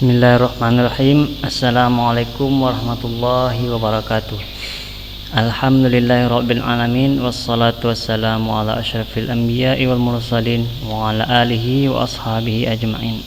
Bismillahirrahmanirrahim. Assalamualaikum warahmatullahi wabarakatuh. Alhamdulillahirabbil alamin wassalatu wassalamu ala asyrafil anbiya'i wal mursalin wa ala alihi wa ashabihi ajmain.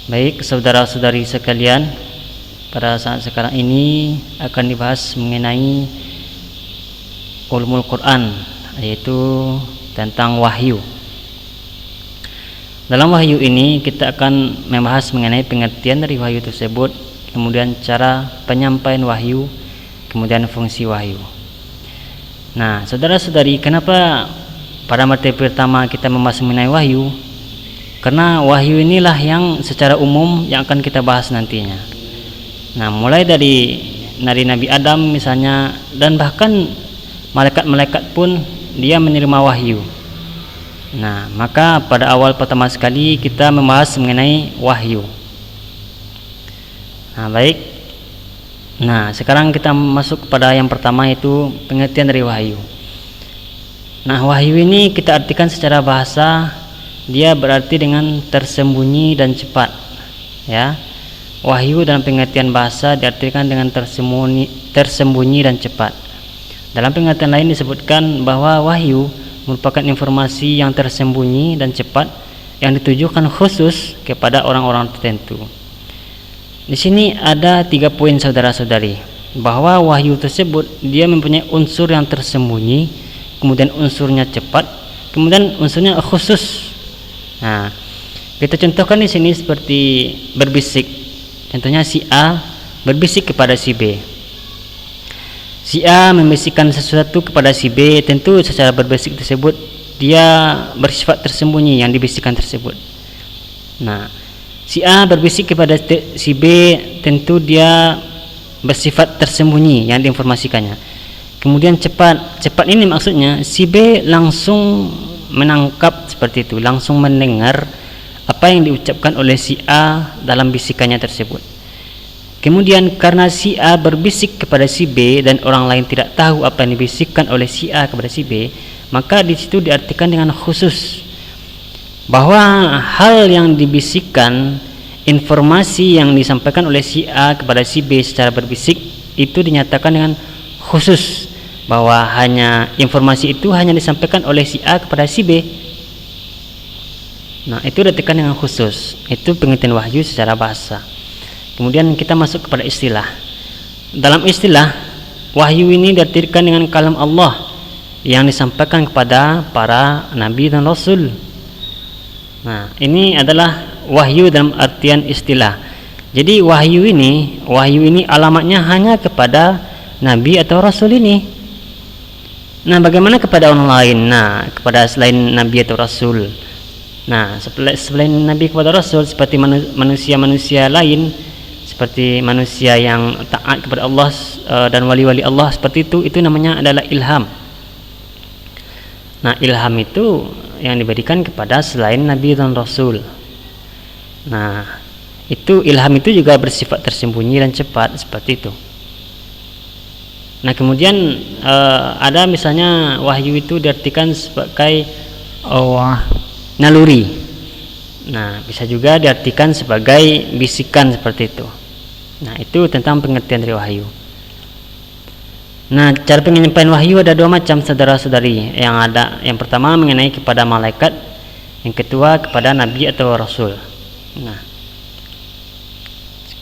Baik saudara-saudari sekalian, pada saat sekarang ini akan dibahas mengenai ulumul Quran, yaitu tentang wahyu. Dalam wahyu ini kita akan membahas mengenai pengertian dari wahyu tersebut, kemudian cara penyampaian wahyu, kemudian fungsi wahyu. Nah, saudara-saudari, kenapa pada materi pertama kita membahas mengenai wahyu? Karena wahyu inilah yang secara umum yang akan kita bahas nantinya. Nah, mulai dari Nabi Adam misalnya, dan bahkan malaikat-malaikat pun dia menerima wahyu. Nah, maka pada awal pertama sekali kita membahas mengenai wahyu. Nah, baik. Nah, sekarang kita masuk kepada yang pertama, yaitu pengertian dari wahyu. Nah, wahyu ini kita artikan secara bahasa, dia berarti dengan tersembunyi dan cepat. Ya. Wahyu dalam pengertian bahasa diartikan dengan tersembunyi dan cepat. Dalam pengertian lain disebutkan bahwa wahyu merupakan informasi yang tersembunyi dan cepat yang ditujukan khusus kepada orang-orang tertentu. Di sini ada 3 poin saudara-saudari, bahwa wahyu tersebut dia mempunyai unsur yang tersembunyi, kemudian unsurnya cepat, kemudian unsurnya khusus. Nah, kita contohkan di sini seperti berbisik. Contohnya si A berbisik kepada si B. Si A membisikkan sesuatu kepada si B, tentu secara berbisik tersebut dia bersifat tersembunyi yang dibisikkan tersebut. Nah, si A berbisik kepada si B, tentu dia bersifat tersembunyi yang diinformasikannya. Kemudian cepat ini maksudnya si B langsung menangkap seperti itu, langsung mendengar apa yang diucapkan oleh si A dalam bisikannya tersebut. Kemudian karena si A berbisik kepada si B dan orang lain tidak tahu apa yang dibisikkan oleh si A kepada si B, maka di situ diartikan dengan khusus, bahwa hal yang dibisikkan, informasi yang disampaikan oleh si A kepada si B secara berbisik itu dinyatakan dengan khusus, bahwa hanya informasi itu hanya disampaikan oleh si A kepada si B. Nah, itu diartikan dengan khusus. Itu pengertian wahyu secara bahasa. Kemudian kita masuk kepada istilah. Dalam istilah, wahyu ini diartikan dengan kalam Allah yang disampaikan kepada para nabi dan rasul. Nah, ini adalah wahyu dalam artian istilah. Jadi wahyu ini alamatnya hanya kepada nabi atau rasul ini. Nah, bagaimana kepada orang lain? Nah, kepada selain nabi atau rasul. Nah, selain nabi kepada rasul, seperti manusia-manusia lain, seperti manusia yang taat kepada Allah dan wali-wali Allah, seperti itu namanya adalah ilham. Nah, ilham itu yang diberikan kepada selain nabi dan rasul. Nah, itu ilham itu juga bersifat tersembunyi dan cepat, seperti itu. Nah, kemudian ada misalnya wahyu itu diartikan sebagai naluri. Nah, bisa juga diartikan sebagai bisikan, seperti itu. Nah, itu tentang pengertian dari wahyu. Nah, cara penyampaian wahyu ada 2 macam saudara-saudari. Yang pertama mengenai kepada malaikat, yang kedua kepada nabi atau rasul. Nah,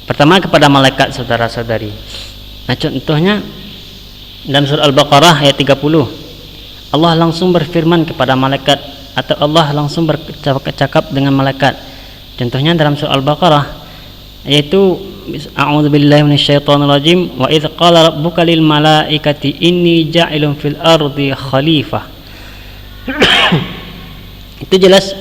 pertama kepada malaikat saudara-saudari. Nah, contohnya dalam surah Al-Baqarah ayat 30, Allah langsung berfirman kepada malaikat, atau Allah langsung bercakap dengan malaikat. Contohnya dalam surah Al-Baqarah, yaitu a'udzubillahi minasyaitonirrajim, wa idz qala rabbuka lil malaikati inni ja'ilun fil ardi khalifah. Itu jelas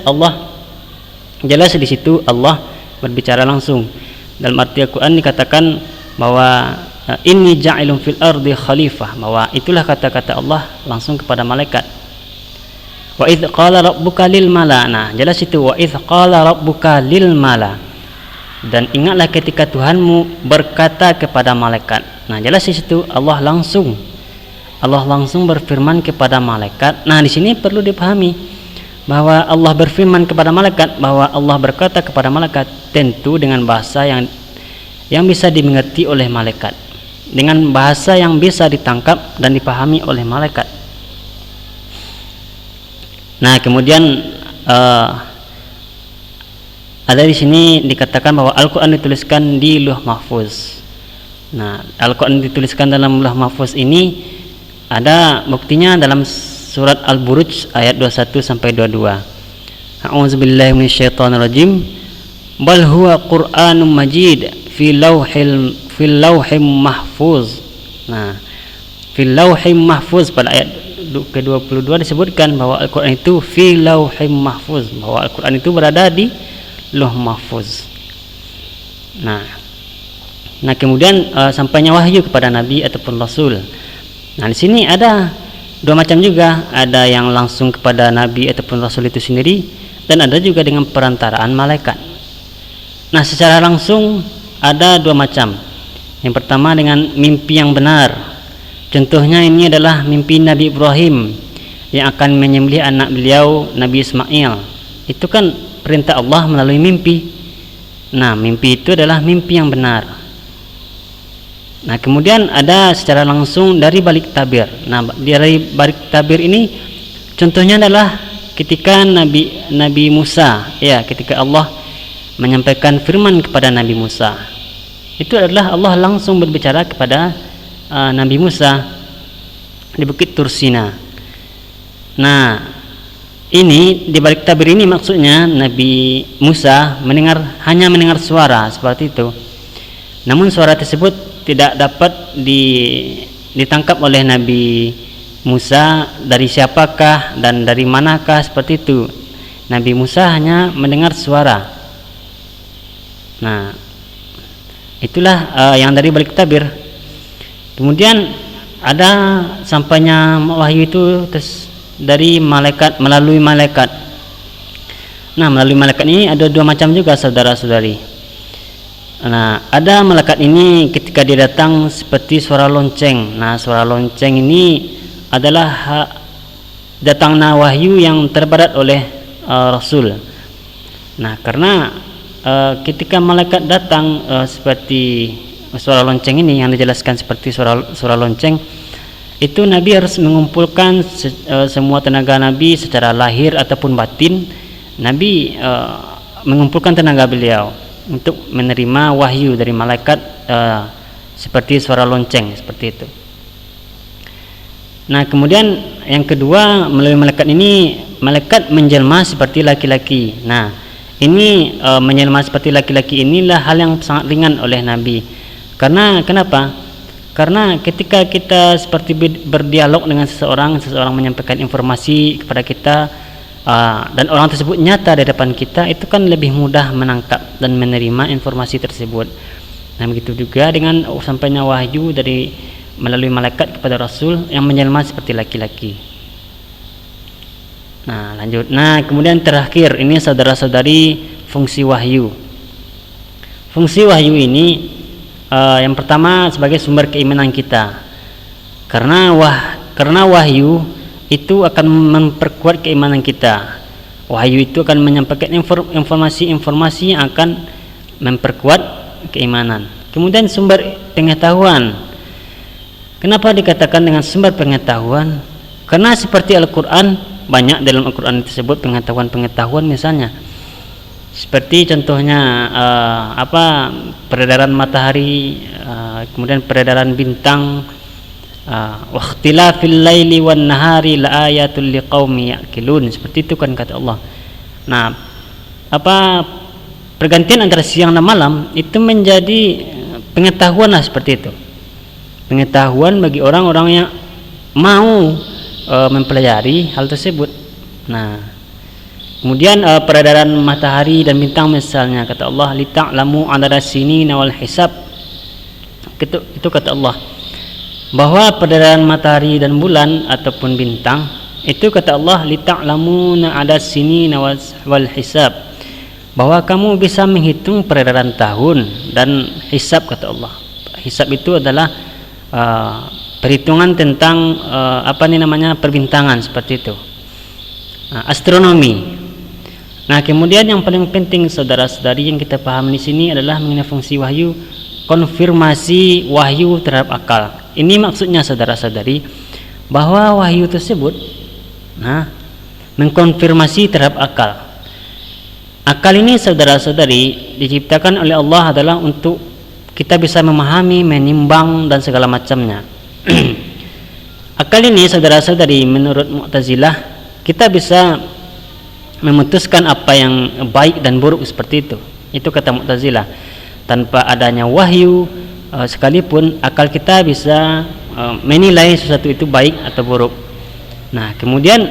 di situ Allah berbicara langsung. Dalam arti Al-Qur'an dikatakan bahwa inni ja'ilun fil ardi khalifah, bahwa itulah kata-kata Allah langsung kepada malaikat. Wa idz qala rabbuka lil mala, nah jelas itu wa idz qala rabbuka lil mala, dan ingatlah ketika Tuhanmu berkata kepada malaikat. Nah, jelas di situ Allah langsung berfirman kepada malaikat. Nah, di sini perlu dipahami bahwa Allah berfirman kepada malaikat, bahwa Allah berkata kepada malaikat, tentu dengan bahasa yang bisa dimengerti oleh malaikat, dengan bahasa yang bisa ditangkap dan dipahami oleh malaikat. Nah, kemudian ada di sini dikatakan bahwa Al-Quran dituliskan di Lauh Mahfuz. Nah, Al-Quran dituliskan dalam Lauh Mahfuz ini ada buktinya dalam surat Al-Buruj ayat 21 sampai 22. A'udzubillahi minasyaitonirrajim. Bal huwa Qur'anun Majid fil lauhim mahfuz. Nah, fil lauhim mahfuz pada ayat ke-22 disebutkan bahwa Al-Qur'an itu fil lauhim mahfuz, bahwa Al-Qur'an itu berada di Lauh Mahfuz. Nah, kemudian sampainya wahyu kepada nabi ataupun rasul. Nah, di sini ada dua macam juga, ada yang langsung kepada nabi ataupun rasul itu sendiri, dan ada juga dengan perantaraan malaikat. Nah, secara langsung ada dua macam. Yang pertama dengan mimpi yang benar. Contohnya ini adalah mimpi Nabi Ibrahim yang akan menyembelih anak beliau Nabi Ismail. Itu kan perintah Allah melalui mimpi. Nah, mimpi itu adalah mimpi yang benar. Nah, kemudian ada secara langsung dari balik tabir. Nah, dari balik tabir ini contohnya adalah ketika Nabi Musa, ya, ketika Allah menyampaikan firman kepada Nabi Musa. Itu adalah Allah langsung berbicara kepada Nabi Musa di Bukit Tursina. Nah, ini di balik tabir ini maksudnya Nabi Musa hanya mendengar suara seperti itu. Namun suara tersebut tidak dapat ditangkap oleh Nabi Musa dari siapakah dan dari manakah, seperti itu. Nabi Musa hanya mendengar suara. Nah, itulah yang dari balik tabir. Kemudian ada sampainya wahyu itu dari malaikat, melalui malaikat. Nah, melalui malaikat ini ada dua macam juga, saudara-saudari. Nah, ada malaikat ini ketika dia datang seperti suara lonceng. Nah, suara lonceng ini adalah datangnya wahyu yang terbarat oleh Rasul. Nah, karena ketika malaikat datang seperti suara lonceng ini yang dijelaskan seperti suara lonceng, itu Nabi harus mengumpulkan semua tenaga Nabi secara lahir ataupun batin. Nabi mengumpulkan tenaga beliau untuk menerima wahyu dari malaikat seperti suara lonceng, seperti itu. Nah, kemudian yang kedua, melalui malaikat ini malaikat menjelma seperti laki-laki. Nah, ini menjelma seperti laki-laki inilah hal yang sangat ringan oleh Nabi. Karena kenapa? Karena ketika kita seperti berdialog dengan seseorang menyampaikan informasi kepada kita, dan orang tersebut nyata di depan kita, itu kan lebih mudah menangkap dan menerima informasi tersebut. Nah, begitu juga dengan sampainya wahyu melalui malaikat kepada Rasul yang menjelma seperti laki-laki. Nah, lanjut. Nah, kemudian terakhir ini, saudara-saudari, fungsi wahyu. Fungsi wahyu ini yang pertama sebagai sumber keimanan kita. Karena wahyu itu akan memperkuat keimanan kita. Wahyu itu akan menyampaikan informasi-informasi yang akan memperkuat keimanan. Kemudian sumber pengetahuan. Kenapa dikatakan dengan sumber pengetahuan? Karena seperti Al-Quran, banyak dalam Al-Quran tersebut pengetahuan misalnya. Seperti contohnya peredaran matahari, kemudian peredaran bintang, waqtilafil laili wan nahari laayatul liqaumi yaqilun, seperti itu kan kata Allah. Nah, pergantian antara siang dan malam itu menjadi pengetahuan lah, seperti itu. Pengetahuan bagi orang-orang yang mau mempelajari hal tersebut. Nah, kemudian peredaran matahari dan bintang misalnya, kata Allah, lita'lamu adada sinina wal hisab. Itu kata Allah, bahwa peredaran matahari dan bulan ataupun bintang itu, kata Allah, lita'lamuna ada sinina wal hisab, bahwa kamu bisa menghitung peredaran tahun dan hisab, kata Allah. Hisab itu adalah perhitungan tentang perbintangan, seperti itu. astronomi. Nah, kemudian yang paling penting saudara-saudari yang kita paham di sini adalah mengenai fungsi wahyu, konfirmasi wahyu terhadap akal. Ini maksudnya saudara-saudari bahwa wahyu tersebut mengkonfirmasi terhadap akal. Akal ini saudara-saudari diciptakan oleh Allah adalah untuk kita bisa memahami, menimbang dan segala macamnya. Akal ini saudara-saudari menurut Mu'tazilah kita bisa memutuskan apa yang baik dan buruk seperti itu. Itu kata Mu'tazilah. Tanpa adanya wahyu sekalipun akal kita bisa menilai sesuatu itu baik atau buruk. Nah, kemudian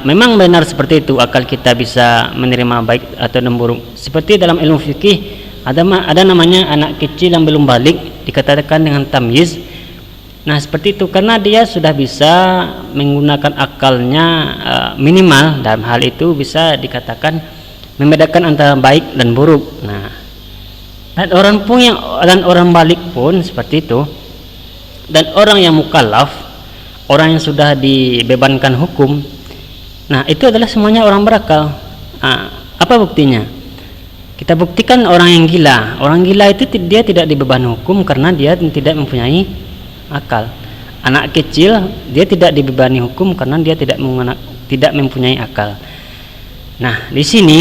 memang benar seperti itu, akal kita bisa menerima baik atau buruk. Seperti dalam ilmu fikih ada namanya anak kecil yang belum balik dikatakan dengan tamyiz. Nah, seperti itu karena dia sudah bisa menggunakan akalnya minimal, dalam hal itu bisa dikatakan membedakan antara baik dan buruk. Nah, dan orang balik pun seperti itu. Dan orang yang mukallaf, orang yang sudah dibebankan hukum, nah itu adalah semuanya orang berakal. Apa buktinya? Kita buktikan orang yang gila. Orang gila itu dia tidak dibeban hukum karena dia tidak mempunyai akal. Anak kecil dia tidak dibebani hukum karena dia tidak mempunyai akal. Nah, di sini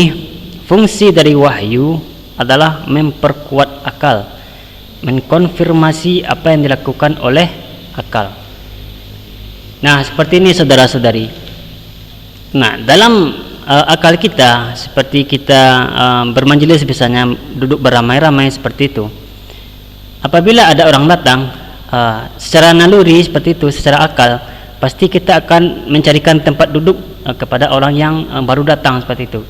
fungsi dari wahyu adalah memperkuat akal, mengkonfirmasi apa yang dilakukan oleh akal. Nah, seperti ini saudara-saudari. Nah, dalam akal kita, seperti kita bermajelis misalnya, duduk beramai-ramai seperti itu. Apabila ada orang datang, secara naluri seperti itu, secara akal pasti kita akan mencarikan tempat duduk kepada orang yang baru datang seperti itu,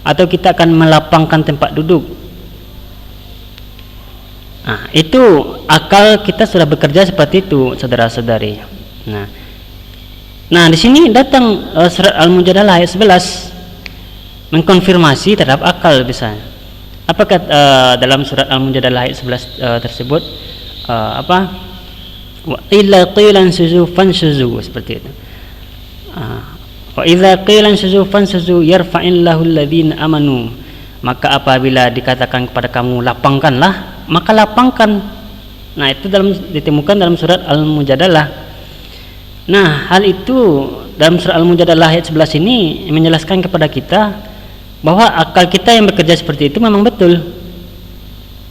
atau kita akan melapangkan tempat duduk. Nah, itu akal kita sudah bekerja seperti itu, saudara-saudari. Nah, di sini datang surat Al-Mujadalah ayat 11 mengkonfirmasi terhadap akal misalnya. Apakah dalam surat Al-Mujadalah ayat 11 tersebut wa illa qilan suzufan suzu, seperti itu. Wa idza qilan suzufan suzu yarfa'illahu alladhina amanu, maka apabila dikatakan kepada kamu lapangkanlah, maka lapangkan. Nah, itu ditemukan dalam surat Al-Mujadalah. Nah, hal itu dalam surat Al-Mujadalah ayat 11 ini menjelaskan kepada kita bahwa akal kita yang bekerja seperti itu memang betul.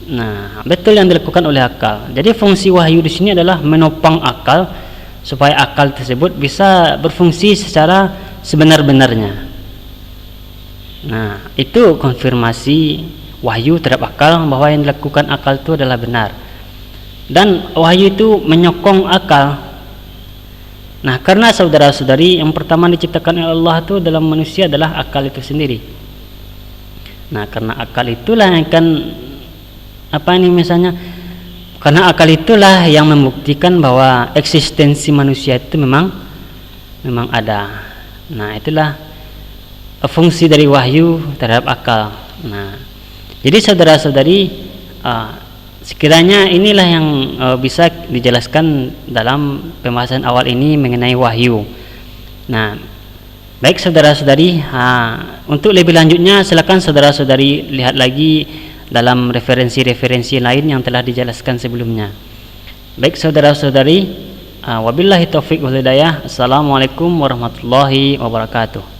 Nah, betul yang dilakukan oleh akal. Jadi fungsi wahyu di sini adalah menopang akal supaya akal tersebut bisa berfungsi secara sebenar-benarnya. Nah, itu konfirmasi wahyu terhadap akal bahwa yang dilakukan akal itu adalah benar. Dan wahyu itu menyokong akal. Nah, karena saudara-saudari yang pertama diciptakan oleh Allah itu dalam manusia adalah akal itu sendiri. Nah, karena akal itulah yang akan karena akal itulah yang membuktikan bahwa eksistensi manusia itu memang ada. Nah, itulah fungsi dari wahyu terhadap akal. Nah, jadi saudara-saudari, sekiranya inilah yang bisa dijelaskan dalam pembahasan awal ini mengenai wahyu. Nah, baik saudara-saudari, untuk lebih lanjutnya silakan saudara-saudari lihat lagi dalam referensi-referensi lain yang telah dijelaskan sebelumnya. Baik saudara-saudari, wabillahi taufiq wal hidayah. Assalamualaikum warahmatullahi wabarakatuh.